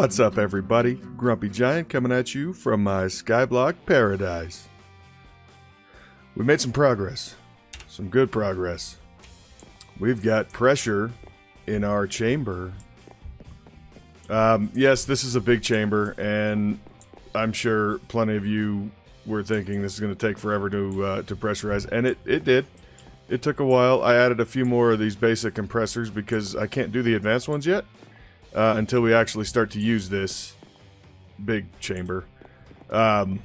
What's up, everybody? Grumpy Giant coming at you from my Skyblock paradise. We made some progress. Some good progress. We've got pressure in our chamber. Yes, this is a big chamber, and I'm sure plenty of you were thinking this is going to take forever to pressurize, and it did. It took a while. I added a few more of these basic compressors because I can't do the advanced ones yet until we actually start to use this big chamber. I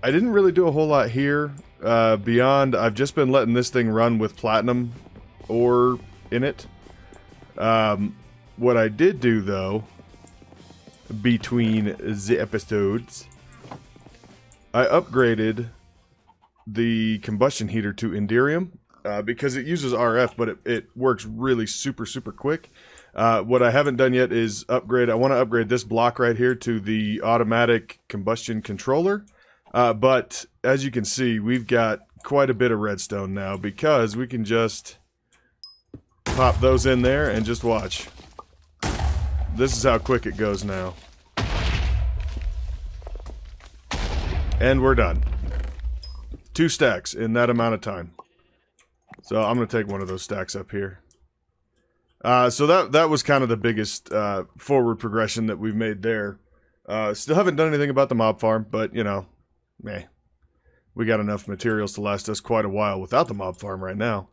didn't really do a whole lot here beyond I've just been letting this thing run with platinum ore in it. What I did do, though, between the episodes, I upgraded the combustion heater to Inderium because it uses RF, but it works really super quick. What I haven't done yet is upgrade. I want to upgrade this block right here to the automatic combustion controller. But as you can see, we've got quite a bit of redstone now because we can just pop those in there and just watch. This is how quick it goes now. And we're done. 2 stacks in that amount of time. So I'm going to take one of those stacks up here. So that was kind of the biggest forward progression that we've made there. Still haven't done anything about the mob farm, but, you know, meh. We got enough materials to last us quite a while without the mob farm right now.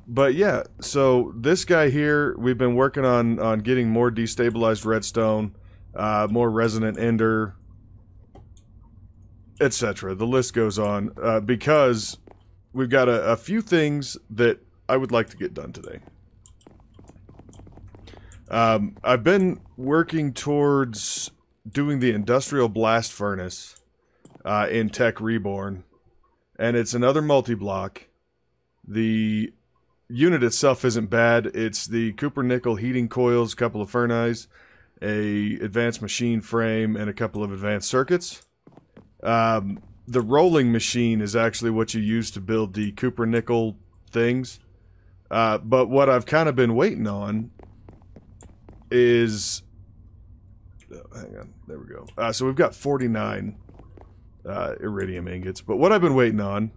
But yeah, so this guy here, we've been working on getting more destabilized redstone, more resonant ender, etc. The list goes on because we've got a few things that I would like to get done today. I've been working towards doing the industrial blast furnace in Tech Reborn, and it's another multi-block. The unit itself isn't bad. It's the copper nickel heating coils, a couple of furnaces, a advanced machine frame, and a couple of advanced circuits. The rolling machine is actually what you use to build the copper nickel things. But what I've kind of been waiting on is... hang on, there we go. So we've got 49 iridium ingots. But what I've been waiting on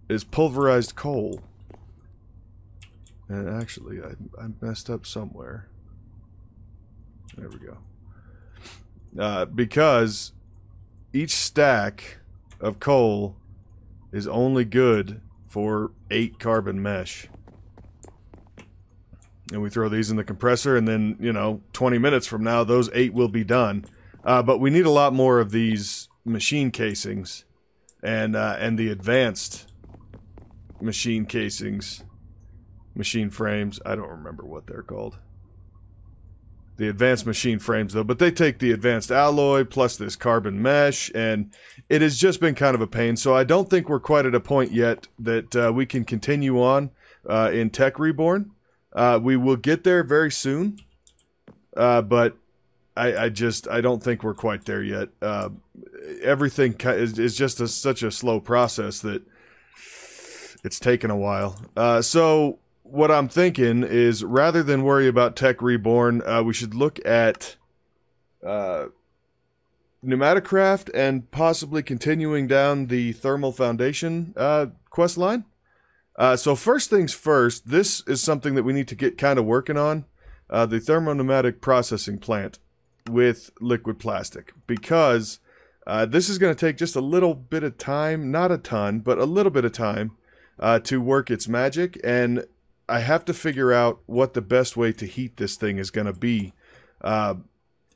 is pulverized coal. And actually, I messed up somewhere. There we go. Because each stack of coal is only good for 8 carbon mesh. And we throw these in the compressor, and then, you know, 20 minutes from now, those 8 will be done. But we need a lot more of these machine casings and the advanced machine casings. Machine frames. I don't remember what they're called. The advanced machine frames, though. But they take the advanced alloy plus this carbon mesh, and it has just been kind of a pain. So I don't think we're quite at a point yet that we can continue on in Tech Reborn. We will get there very soon. But I don't think we're quite there yet. Everything is just such a slow process that it's taken a while. So what I'm thinking is, rather than worry about Tech Reborn, we should look at Pneumaticraft and possibly continuing down the Thermal Foundation quest line. So first things first, this is something that we need to get kind of working on, the thermopneumatic processing plant with liquid plastic, because this is going to take just a little bit of time, not a ton, but a little bit of time to work its magic, and I have to figure out what the best way to heat this thing is going to be.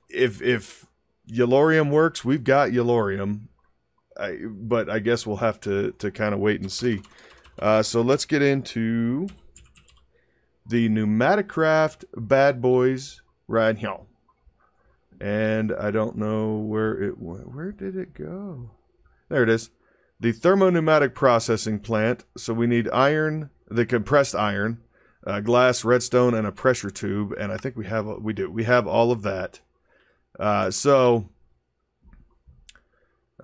If Yellorium works, we've got Yellorium, but I guess we'll have to kind of wait and see. So let's get into the Pneumaticraft bad boys right here. And I don't know where did it go? There it is. The thermopneumatic processing plant. So we need iron, the compressed iron, glass, redstone, and a pressure tube. And I think we have all of that.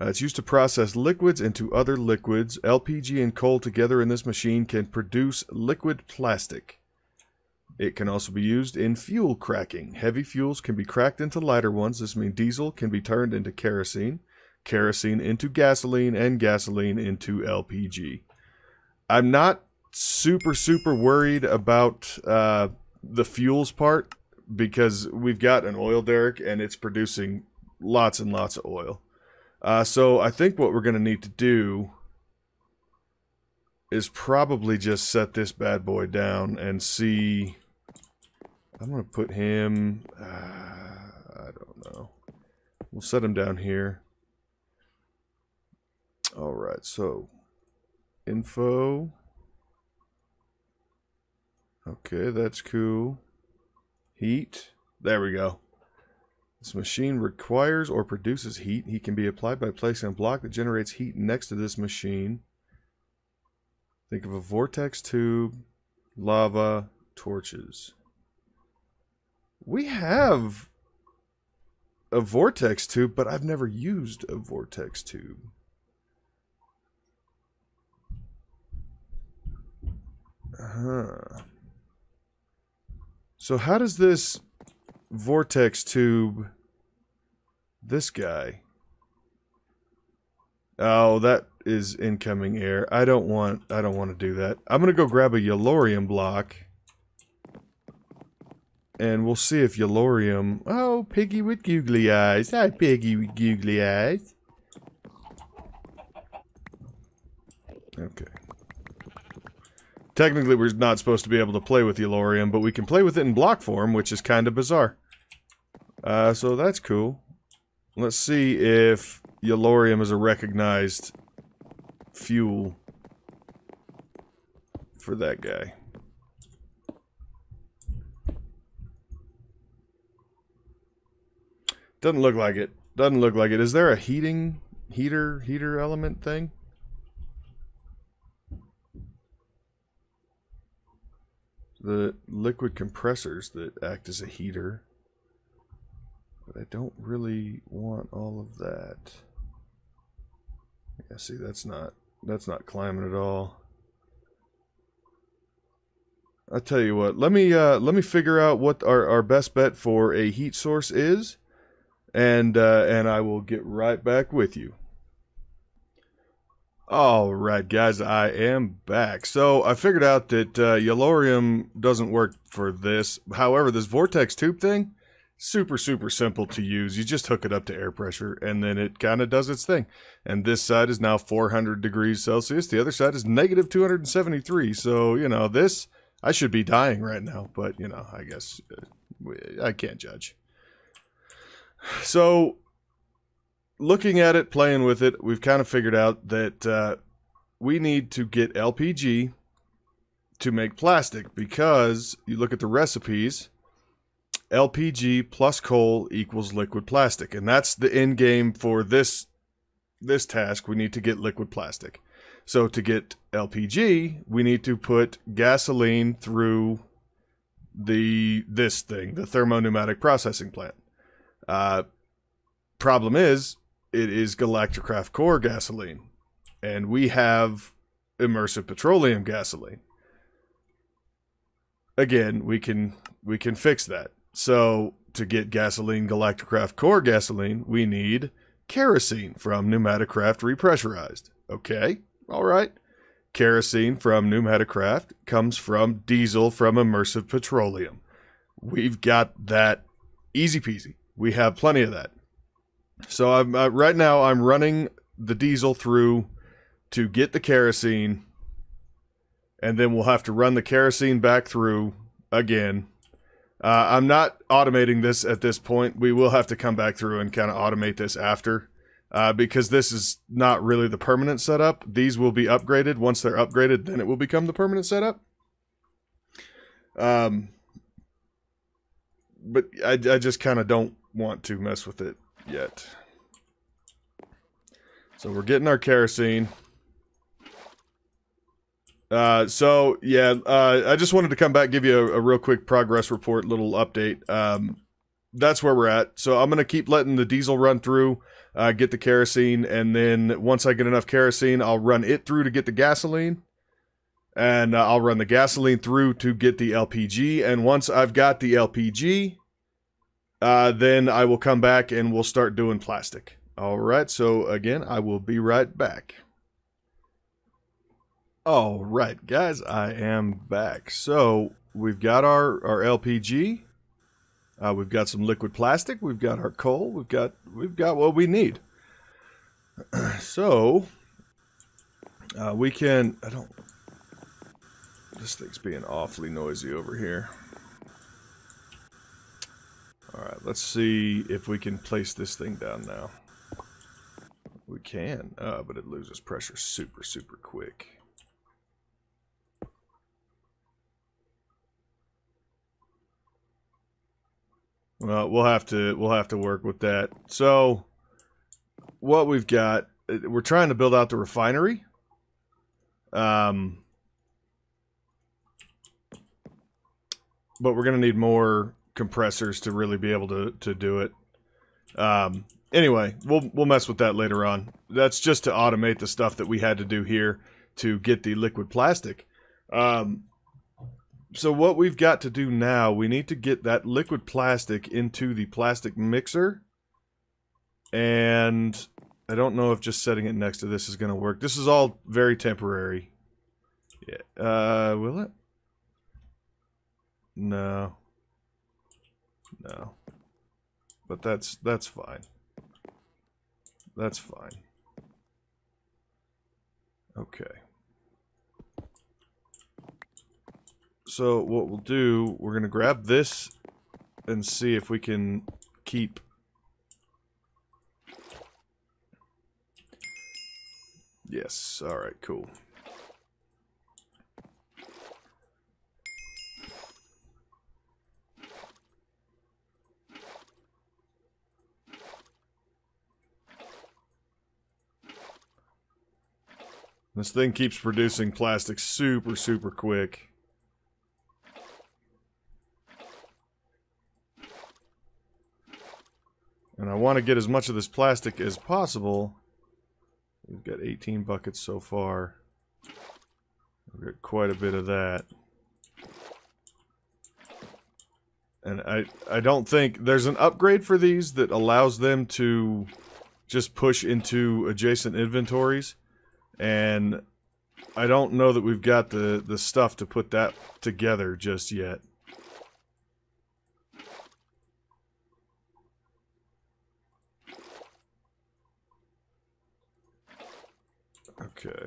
It's used to process liquids into other liquids. LPG and coal together in this machine can produce liquid plastic. It can also be used in fuel cracking. Heavy fuels can be cracked into lighter ones. This means diesel can be turned into kerosene, kerosene into gasoline, and gasoline into LPG. I'm not super worried about the fuels part because we've got an oil derrick and it's producing lots and lots of oil. So I think what we're going to need to do is probably just set this bad boy down and see. I'm going to put him, I don't know. We'll set him down here. Alright, so info. Okay, that's cool. Heat. There we go. This machine requires or produces heat. Heat can be applied by placing a block that generates heat next to this machine. Think of a vortex tube, lava, torches. We have a vortex tube, but I've never used a vortex tube. So how does this vortex tube, this guy? Oh, that is incoming air. I don't want to do that. I'm gonna go grab a yellorium block, and we'll see if yellorium. Oh, piggy with googly eyes. Hi, piggy with googly eyes. Okay. Technically, we're not supposed to be able to play with yellorium, but we can play with it in block form, which is kind of bizarre. So that's cool. Let's see if yellorium is a recognized fuel for that guy. Doesn't look like it. Doesn't look like it. Is there a heater element thing? The liquid compressors that act as a heater. But I don't really want all of that. Yeah, see, that's not climbing at all. I'll tell you what, let me figure out what our best bet for a heat source is, and I will get right back with you. Alright guys, I am back. So I figured out that yellorium doesn't work for this. However, this vortex tube thing, super simple to use. You just hook it up to air pressure and then it kind of does its thing. And this side is now 400 degrees Celsius. The other side is negative 273. So, you know, this, I should be dying right now. But, you know, I guess I can't judge. So looking at it, playing with it, we've kind of figured out that we need to get LPG to make plastic because you look at the recipes, LPG plus coal equals liquid plastic, and that's the end game for this task. We need to get liquid plastic. So to get LPG, we need to put gasoline through this thing, the thermo-pneumatic processing plant. Problem is, it is Galacticraft core gasoline, and we have immersive petroleum gasoline. Again, we can fix that. So to get gasoline Galacticraft core gasoline, we need kerosene from Pneumaticraft repressurized. Okay, all right. Kerosene from Pneumaticraft comes from diesel from immersive petroleum. We've got that easy peasy. We have plenty of that. So I'm right now I'm running the diesel through to get the kerosene, and then we'll have to run the kerosene back through again. I'm not automating this at this point. We will have to come back through and kind of automate this after, because this is not really the permanent setup. These will be upgraded. Once they're upgraded, then it will become the permanent setup. But I just kind of don't want to mess with it yet. So we're getting our kerosene. So yeah, I just wanted to come back, give you a real quick progress report, little update. That's where we're at. So I'm going to keep letting the diesel run through, get the kerosene, and then once I get enough kerosene, I'll run it through to get the gasoline. And I'll run the gasoline through to get the LPG. And once I've got the LPG, then I will come back and we'll start doing plastic. All right, so again, I will be right back. All right, guys, I am back. So we've got our LPG. We've got some liquid plastic. We've got our coal. We've got what we need. So we can. This thing's being awfully noisy over here. All right, let's see if we can place this thing down now. We can, but it loses pressure super, super quick. Well, we'll have to work with that. So, what we've got, we're trying to build out the refinery. But we're going to need more compressors to really be able to do it. Anyway, we'll mess with that later on. That's just to automate the stuff that we had to do here to get the liquid plastic. So what we've got to do now, we need to get that liquid plastic into the plastic mixer. And I don't know if just setting it next to this is going to work. This is all very temporary. Yeah. Will it? No. No. But that's fine. That's fine. Okay. So what we'll do, we're going to grab this and see if we can keep... Yes, alright, cool. This thing keeps producing plastic super, super quick. And I want to get as much of this plastic as possible. We've got 18 buckets so far. We've got quite a bit of that. And I don't think... There's an upgrade for these that allows them to just push into adjacent inventories. And I don't know that we've got the stuff to put that together just yet. Okay.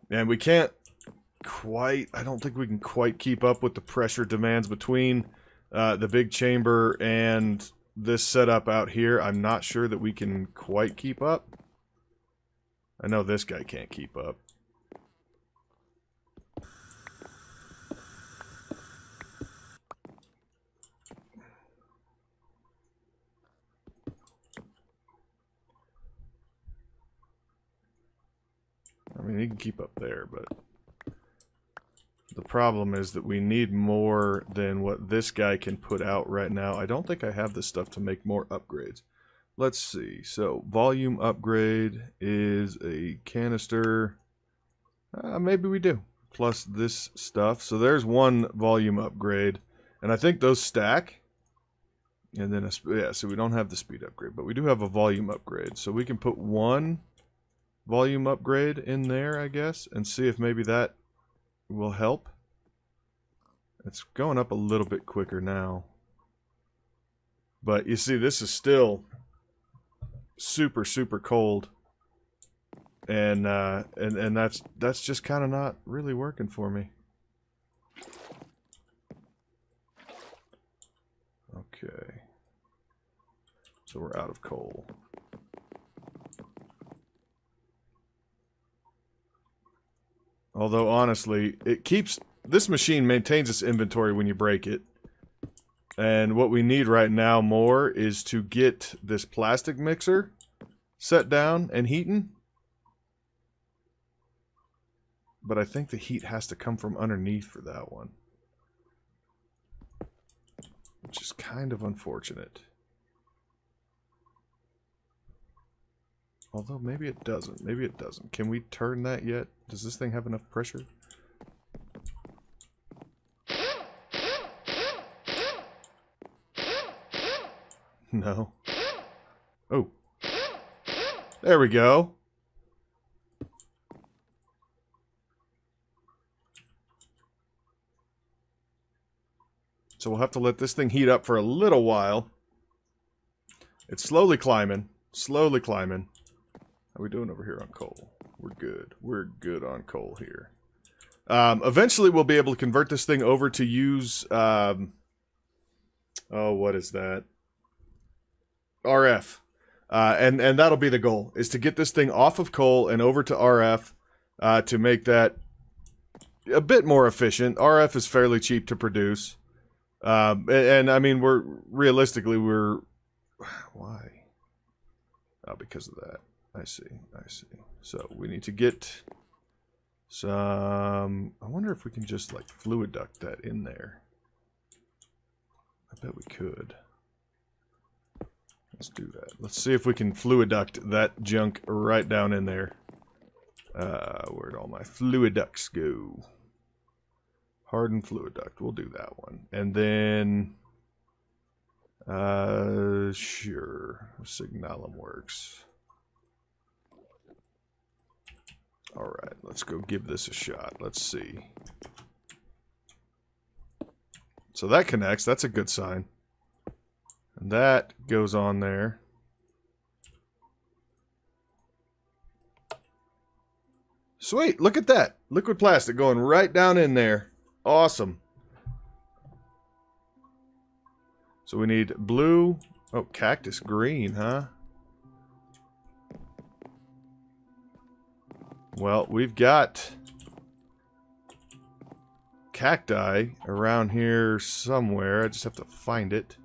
And we can't quite... I don't think we can quite keep up with the pressure demands between the big chamber and this setup out here. I'm not sure that we can quite keep up. I know this guy can't keep up. I mean, he can keep up there, but the problem is that we need more than what this guy can put out right now. I don't think I have the stuff to make more upgrades. Let's see. So, volume upgrade is a canister. Maybe we do. Plus this stuff. So there's one volume upgrade. And I think those stack. And then, yeah, so we don't have the speed upgrade. But we do have a volume upgrade. So we can put one volume upgrade in there, I guess. And see if maybe that will help. It's going up a little bit quicker now. But you see, this is still... super, super cold, and that's just kind of not really working for me. Okay, so we're out of coal. Although honestly, this machine maintains its inventory when you break it. And what we need right now more is to get this plastic mixer set down and heating. But I think the heat has to come from underneath for that one. Which is kind of unfortunate. Although maybe it doesn't. Maybe it doesn't. Can we turn that yet? Does this thing have enough pressure? No. Oh. There we go. So we'll have to let this thing heat up for a little while. It's slowly climbing. Slowly climbing. How are we doing over here on coal? We're good. We're good on coal here. Eventually we'll be able to convert this thing over to use... oh, what is that? RF. And that'll be the goal, is to get this thing off of coal and over to RF to make that a bit more efficient. RF is fairly cheap to produce. And I mean, realistically, we're... Why? Oh, because of that. I see. I see. So we need to get some... I wonder if we can just, like, fluid duct that in there. I bet we could. Let's do that. Let's see if we can fluid duct that junk right down in there. Where'd all my fluid ducts go? Hardened fluid duct. We'll do that one. And then... sure. Signalum works. Alright, let's go give this a shot. Let's see. So that connects. That's a good sign. And that goes on there. Sweet, look at that. Liquid plastic going right down in there. Awesome. So we need blue. Oh, cactus green, huh? Well, we've got cacti around here somewhere. I just have to find it.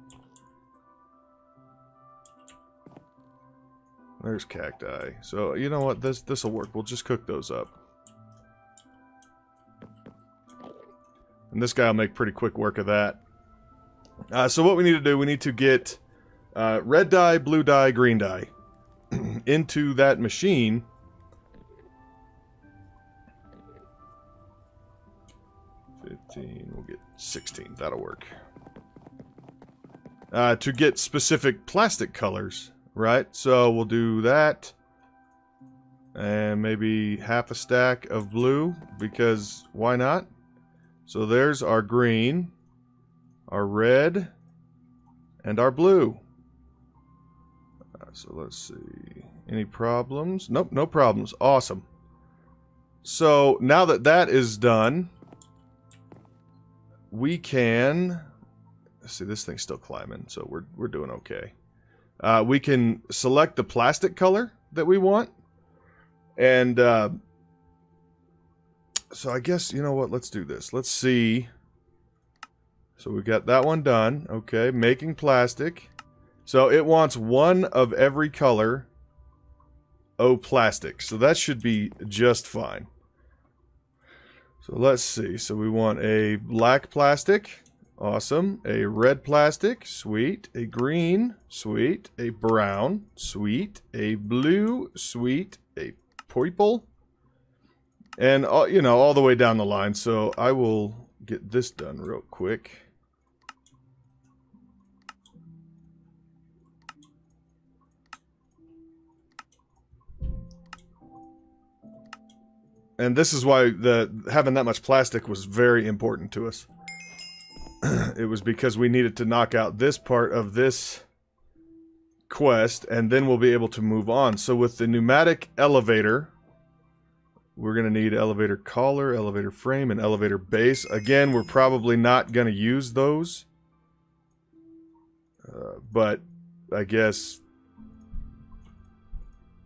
There's cacti. So, you know what? This'll work. We'll just cook those up. And this guy will make pretty quick work of that. So what we need to do, we need to get red dye, blue dye, green dye into that machine. We'll get 16. That'll work. To get specific plastic colors, right? So we'll do that. And maybe half a stack of blue, because why not? So there's our green, our red, and our blue. So let's see. Any problems? Nope, no problems. Awesome. So now that that is done, we can... See, this thing's still climbing, so we're doing okay. We can select the plastic color that we want. And so I guess, you know what, let's do this. Let's see. So we got that one done. Okay, making plastic. So it wants one of every color. Oh, plastic. So that should be just fine. So let's see. So we want a black plastic. Awesome. A red plastic. Sweet. A green. Sweet. A brown. Sweet. A blue. Sweet. A purple. And, you know, all the way down the line. So I will get this done real quick. And this is why having that much plastic was very important to us. It was because we needed to knock out this part of this quest, and then we'll be able to move on. So with the pneumatic elevator, we're going to need elevator collar, elevator frame, and elevator base. Again, we're probably not going to use those. But I guess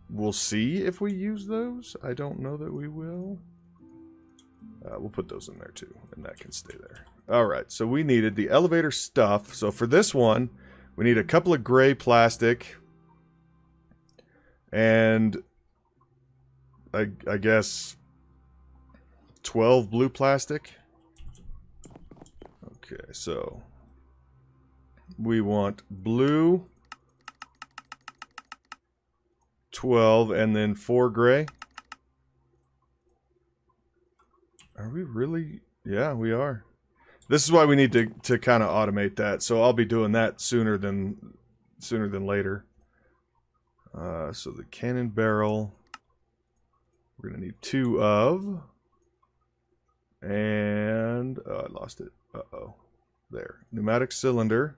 we'll see if we use those. I don't know that we will. We'll put those in there too, and that can stay there. Alright, so we needed the elevator stuff. So for this one, we need a couple of gray plastic. And I guess 12 blue plastic. Okay, so we want blue, 12, and then 4 gray. Are we really? Yeah, we are. This is why we need to kind of automate that. So I'll be doing that sooner than later. So the cannon barrel, we're gonna need 2 of, and I lost it. There. Pneumatic cylinder,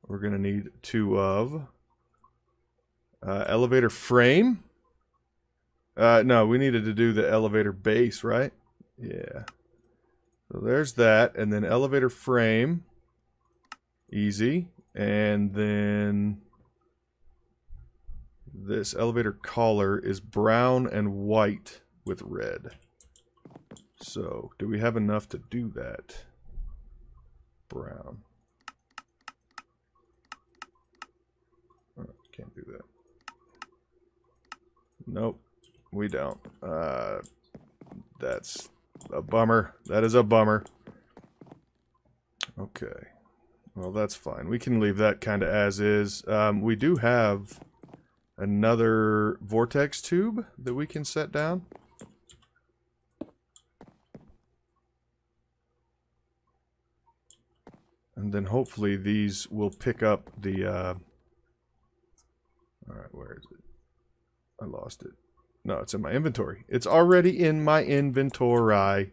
we're gonna need 2 of. Elevator frame. No, we needed to do the elevator base, right? Yeah. So there's that, and then elevator frame, easy, and then this elevator collar is brown and white with red. So, do we have enough to do that? Brown. Oh, can't do that. Nope, we don't. That's a bummer. That is a bummer. Okay. Well, that's fine. We can leave that kind of as is. We do have another vortex tube that we can set down. And then hopefully these will pick up the... Alright, where is it? I lost it. No, it's in my inventory. It's already in my inventory.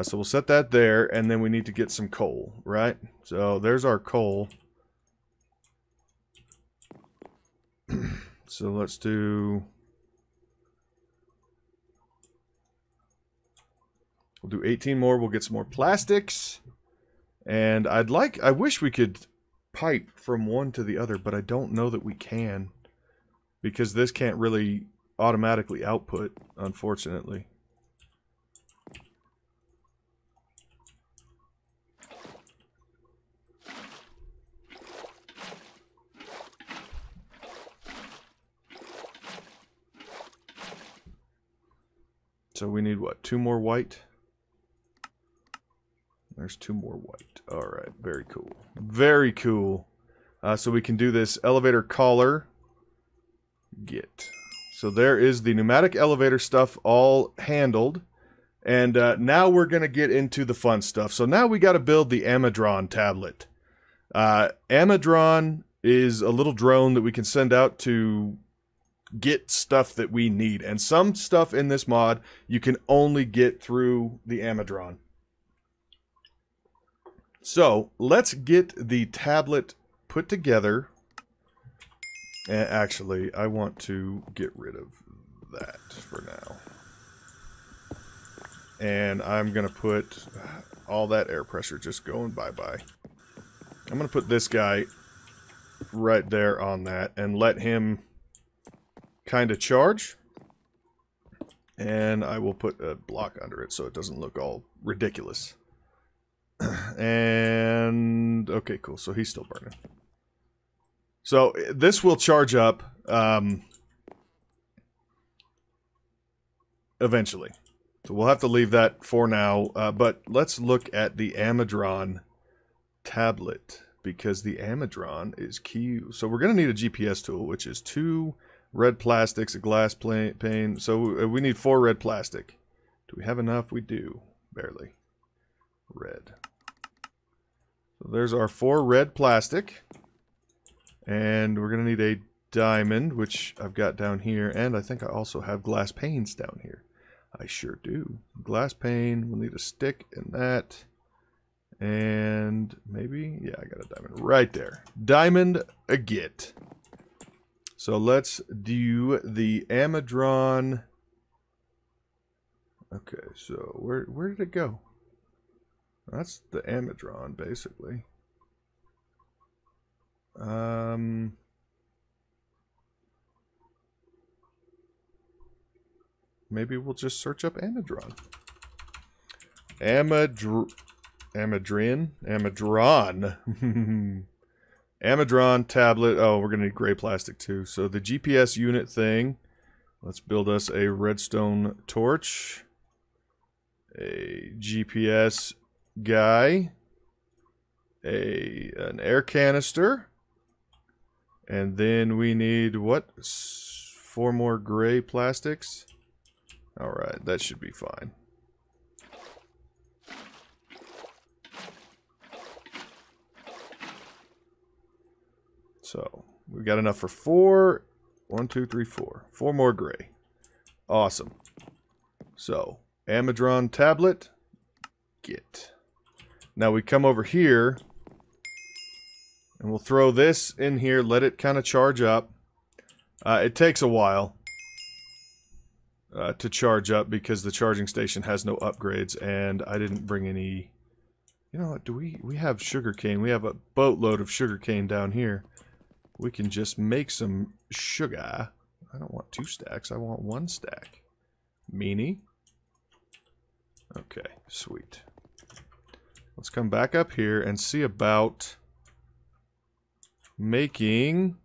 So we'll set that there, and then we need to get some coal, right? So there's our coal. So let's do... We'll do 18 more. We'll get some more plastics. And I wish we could pipe from one to the other, but I don't know that we can. Because this can't really automatically output, unfortunately. So we need what? 2 more white? There's 2 more white. Alright, very cool. Very cool. So we can do this elevator collar. Get. So there is the pneumatic elevator stuff all handled. And now we're going to get into the fun stuff. So now we got to build the Amadron tablet. Amadron is a little drone that we can send out to get stuff that we need. And some stuff in this mod you can only get through the Amadron. So let's get the tablet put together. And actually, I want to get rid of that for now. And I'm going to put all that air pressure just going bye-bye. I'm going to put this guy right there on that and let him kind of charge. And I will put a block under it so it doesn't look all ridiculous. And okay, cool. So he's still burning. So this will charge up eventually. So we'll have to leave that for now. But let's look at the Amadron tablet, because the Amadron is key. So we're going to need a GPS tool, which is 2 red plastics, a glass pane. So we need 4 red plastic. Do we have enough? We do. Barely. Red. So there's our 4 red plastic. And we're going to need a diamond, which I've got down here. And I think I also have glass panes down here. I sure do. Glass pane. We'll need a stick in that. And maybe, yeah, I got a diamond right there. Diamond a git. So let's do the Amadron. Okay, so where did it go? That's the Amadron, basically. Maybe we'll just search up Amadron. Amadron. Amadron tablet. Oh, we're gonna need gray plastic too. So the GPS unit thing. Let's build us a redstone torch. A GPS guy. An air canister. And then we need, what? 4 more gray plastics? Alright, that should be fine. So, we got enough for 4. 1, 2, 3, 4. 4 more gray. Awesome. So, Amadron tablet. Get. Now we come over here. And we'll throw this in here. Let it kind of charge up. It takes a while to charge up because the charging station has no upgrades. And I didn't bring any... You know what? Do we have sugarcane. We have a boatload of sugarcane down here. We can just make some sugar. I don't want 2 stacks. I want 1 stack. Meanie. Okay, sweet. Let's come back up here and see about making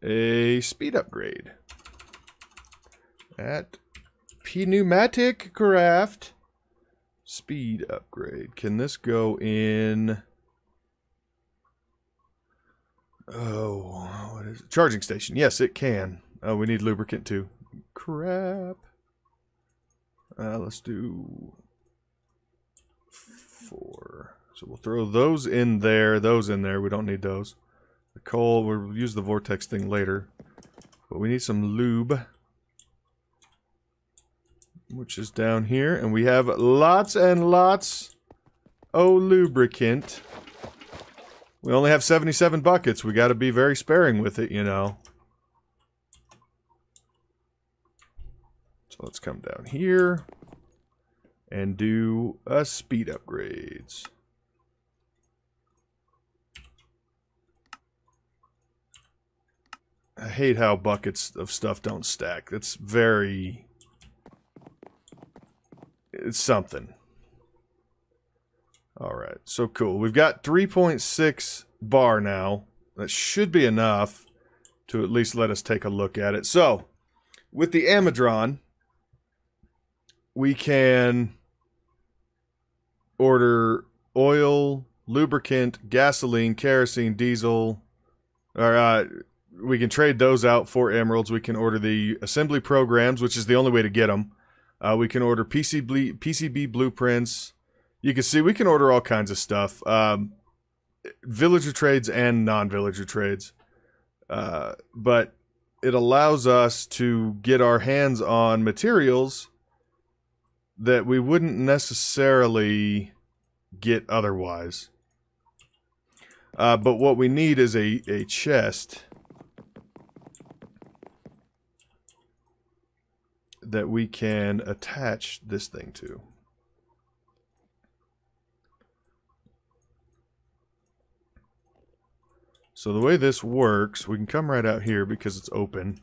a speed upgrade at Pneumaticraft. Speed upgrade. Can this go in... Oh, what is it? Charging station. Yes, it can. Oh, we need lubricant too. Crap. Let's do 4. So we'll throw those in there, those in there. We don't need those. The coal, we'll use the vortex thing later. But we need some lube, which is down here. And we have lots and lots of lubricant. We only have 77 buckets. We got to be very sparing with it, you know. So let's come down here and do a speed upgrades. I hate how buckets of stuff don't stack. It's very... It's something. Alright, so cool. We've got 3.6 bar now. That should be enough to at least let us take a look at it. So, with the Amadron, we can order oil, lubricant, gasoline, kerosene, diesel. Or, we can trade those out for emeralds. We can order the assembly programs, which is the only way to get them. We can order PCB blueprints. You can see we can order all kinds of stuff. Villager trades and non-villager trades. But it allows us to get our hands on materials that we wouldn't necessarily get otherwise. But what we need is a chest that we can attach this thing to. So the way this works, we can come right out here because it's open.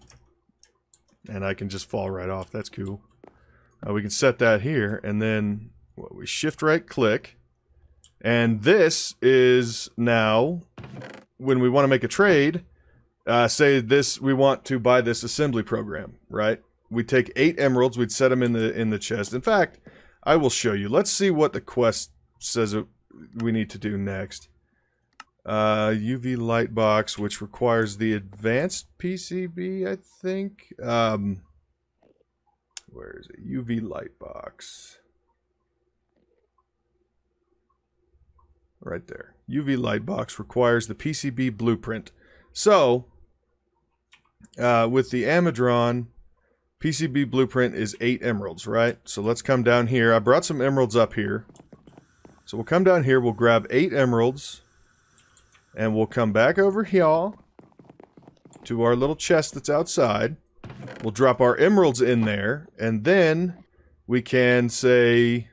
And I can just fall right off. That's cool. We can set that here, and then we shift right click. And this is now, when we want to make a trade, say this, we want to buy this assembly program, right? We take 8 emeralds, we'd set them in the chest. In fact, I will show you. Let's see what the quest says we need to do next. UV light box, which requires the advanced PCB, I think. Where is it? UV light box. Right there. UV light box requires the PCB blueprint. So, with the Amadron, PCB blueprint is 8 emeralds, right? So let's come down here. I brought some emeralds up here. So we'll come down here, we'll grab 8 emeralds. And we'll come back over here to our little chest that's outside. We'll drop our emeralds in there. And then we can say...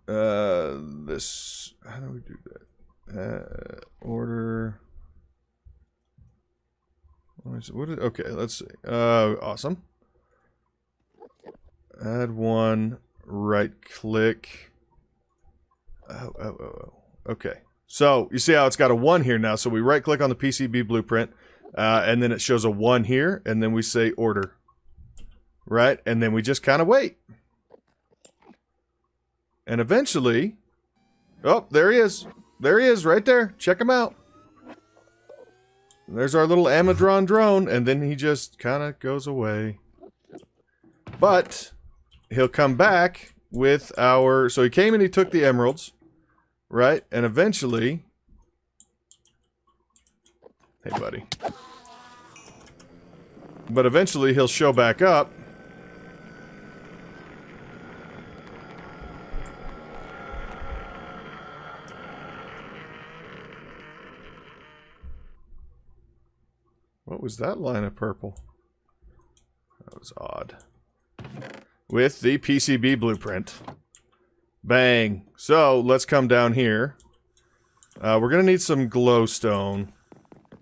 this... How do we do that? Order... Okay, let's see. Awesome. Add one. Right click. Oh. Okay. So, you see how it's got a 1 here now. So we right click on the PCB blueprint, and then it shows a 1 here, and then we say order. Right? And then we just kind of wait. And eventually... Oh, there he is. There he is, right there. Check him out. There's our little Amadron drone, and then he just kind of goes away. But he'll come back with our... So he came and he took the emeralds, right? And eventually... Hey, buddy. But eventually he'll show back up. What was that line of purple? That was odd. With the PCB blueprint. Bang. So, let's come down here. We're going to need some glowstone.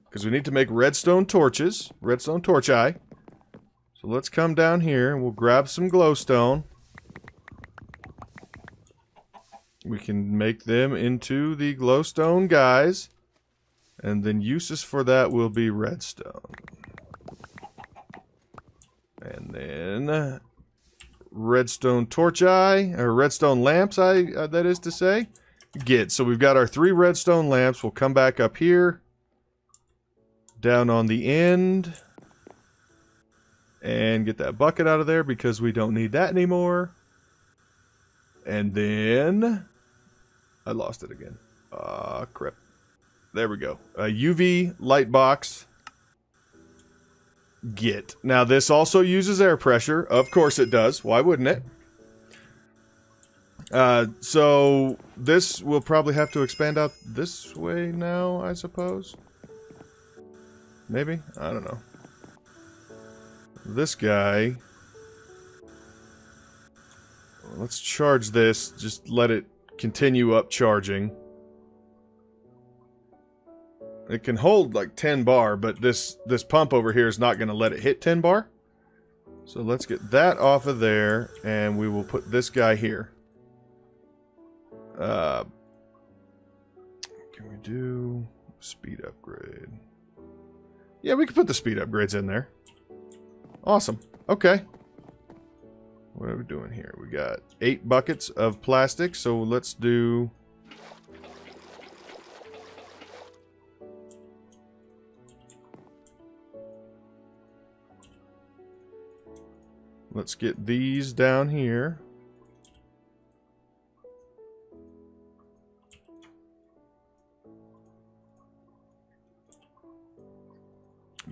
Because we need to make redstone torches. Redstone torch eye. So let's come down here and we'll grab some glowstone. We can make them into the glowstone guys. And then uses for that will be redstone. And then redstone torch eye, or redstone lamps, that is to say. Get. So we've got our 3 redstone lamps. We'll come back up here. Down on the end. And get that bucket out of there because we don't need that anymore. And then... I lost it again. Crap. There we go. A UV light box. Get. Now this also uses air pressure. Of course it does. Why wouldn't it? So this will probably have to expand out this way now, I suppose. Maybe? I don't know. This guy. Let's charge this. Just let it continue up charging. It can hold like 10 bar, but this pump over here is not going to let it hit 10 bar. So let's get that off of there, and we will put this guy here. Can we do speed upgrade? Yeah, we can put the speed upgrades in there. Awesome. Okay. What are we doing here? We got 8 buckets of plastic, so let's do... Let's get these down here.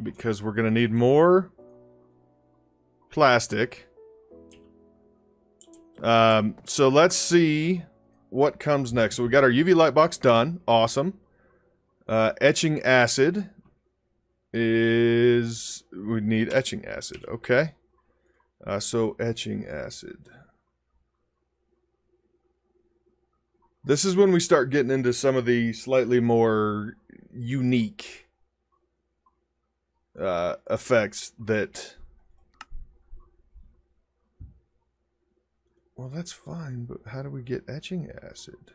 Because we're going to need more plastic. So let's see what comes next. So we got our UV light box done. Awesome. Etching acid is... We need etching acid. Okay. So etching acid. This is when we start getting into some of the slightly more unique effects that... Well, that's fine, but how do we get etching acid?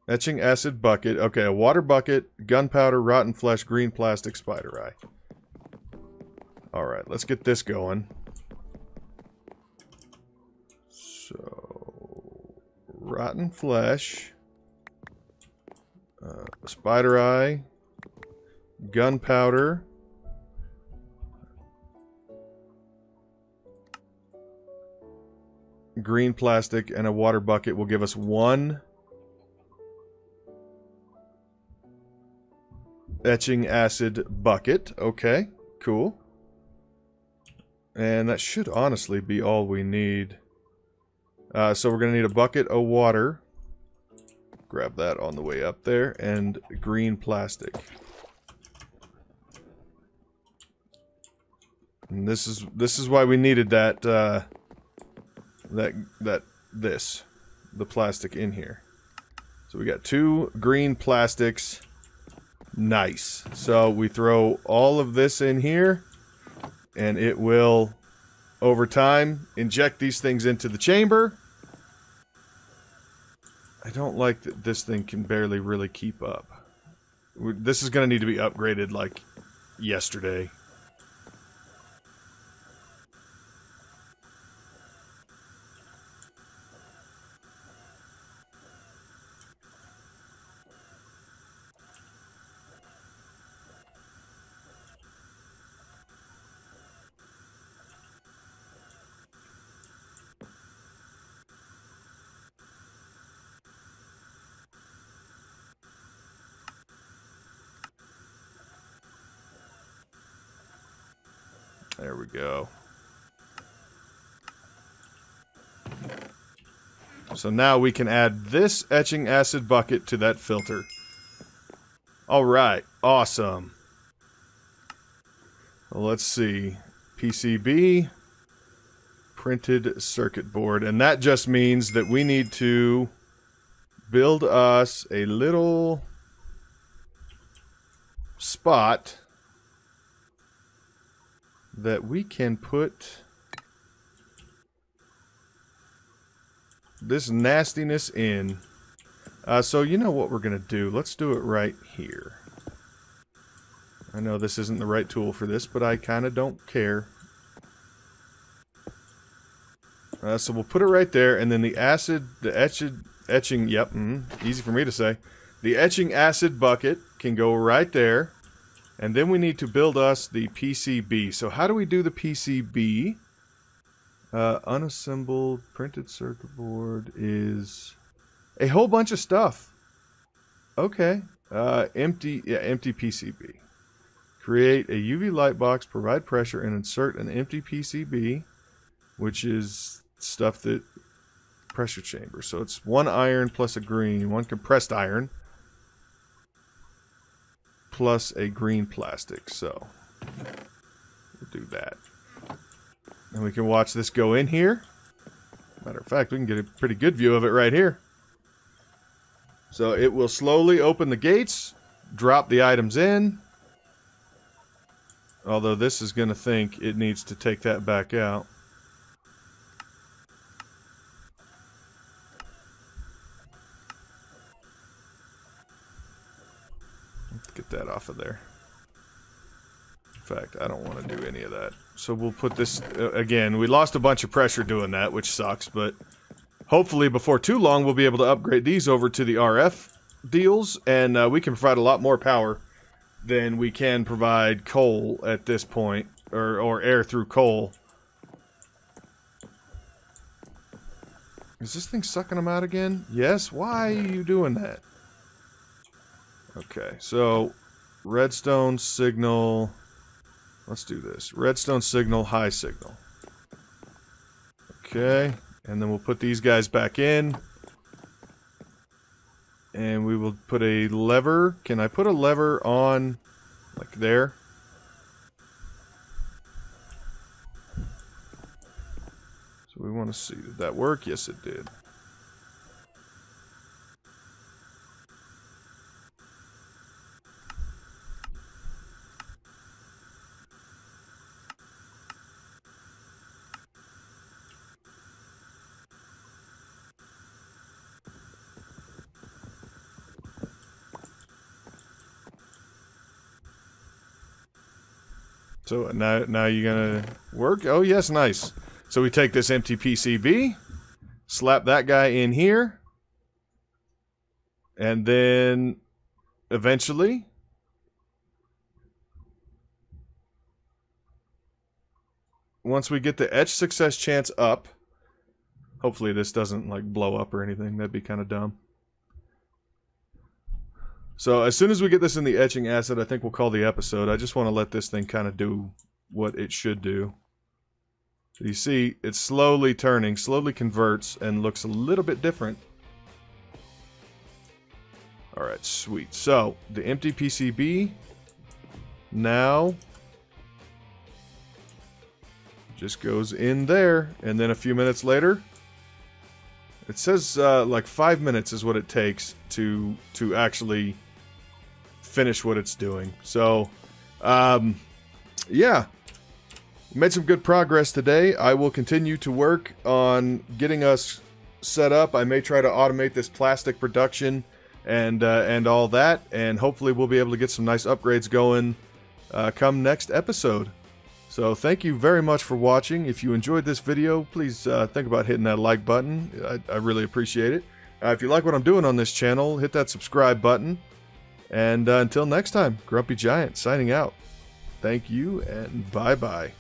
Etching acid bucket. Okay, a water bucket, gunpowder, rotten flesh, green plastic, spider eye. Alright, let's get this going. So, rotten flesh, spider eye, gunpowder, green plastic, and a water bucket will give us 1 etching acid bucket. Okay, cool. And that should honestly be all we need. So we're going to need a bucket of water. Grab that on the way up there. And green plastic. And this is why we needed that, the plastic in here. So we got 2 green plastics. Nice. So we throw all of this in here, and it will, over time, inject these things into the chamber. I don't like that this thing can barely really keep up. This is going to need to be upgraded like yesterday. There we go. So now we can add this etching acid bucket to that filter. Alright, awesome. Well, let's see. PCB, printed circuit board. And that just means that we need to build us a little spot that we can put this nastiness in. So you know what we're going to do. Let's do it right here. I know this isn't the right tool for this, but I kind of don't care. So we'll put it right there, and then the etching, yep, easy for me to say. The etching acid bucket can go right there, and then we need to build us the PCB. So how do we do the PCB? Unassembled printed circuit board is a whole bunch of stuff. Okay, empty PCB. Create a UV light box, provide pressure, and insert an empty PCB, which is stuff that pressure chamber. So it's 1 iron plus a green, 1 compressed iron plus a green plastic. So we'll do that. And we can watch this go in here. Matter of fact, we can get a pretty good view of it right here. So it will slowly open the gates, drop the items in. Although this is going to think it needs to take that back out. Let's get that off of there. In fact, I don't want to do any of that. So we'll put this, again, we lost a bunch of pressure doing that, which sucks, but hopefully before too long we'll be able to upgrade these over to the RF deals, and we can provide a lot more power than we can provide coal at this point, or air through coal. Is this thing sucking them out again? Yes? Why are you doing that? Okay, so redstone signal. Let's do this. Redstone signal, high signal. Okay, and then we'll put these guys back in. And we will put a lever. Can I put a lever on, like there? So we want to see, did that work? Yes, it did. So now you're gonna work? Oh yes, nice. So we take this empty PCB, slap that guy in here, and then eventually once we get the etch success chance up, hopefully this doesn't like blow up or anything, that'd be kind of dumb. So as soon as we get this in the etching acid, I think we'll call the episode. I just want to let this thing kind of do what it should do. So you see, it's slowly turning, slowly converts, and looks a little bit different. Alright, sweet. So, the empty PCB now just goes in there, and then a few minutes later, it says like 5 minutes is what it takes to actually finish what it's doing. So, yeah, made some good progress today. I will continue to work on getting us set up. I may try to automate this plastic production and all that, and hopefully we'll be able to get some nice upgrades going come next episode. So thank you very much for watching. If you enjoyed this video, please think about hitting that like button. I really appreciate it. If you like what I'm doing on this channel, hit that subscribe button. And until next time, Grumpy Giant signing out. Thank you and bye-bye.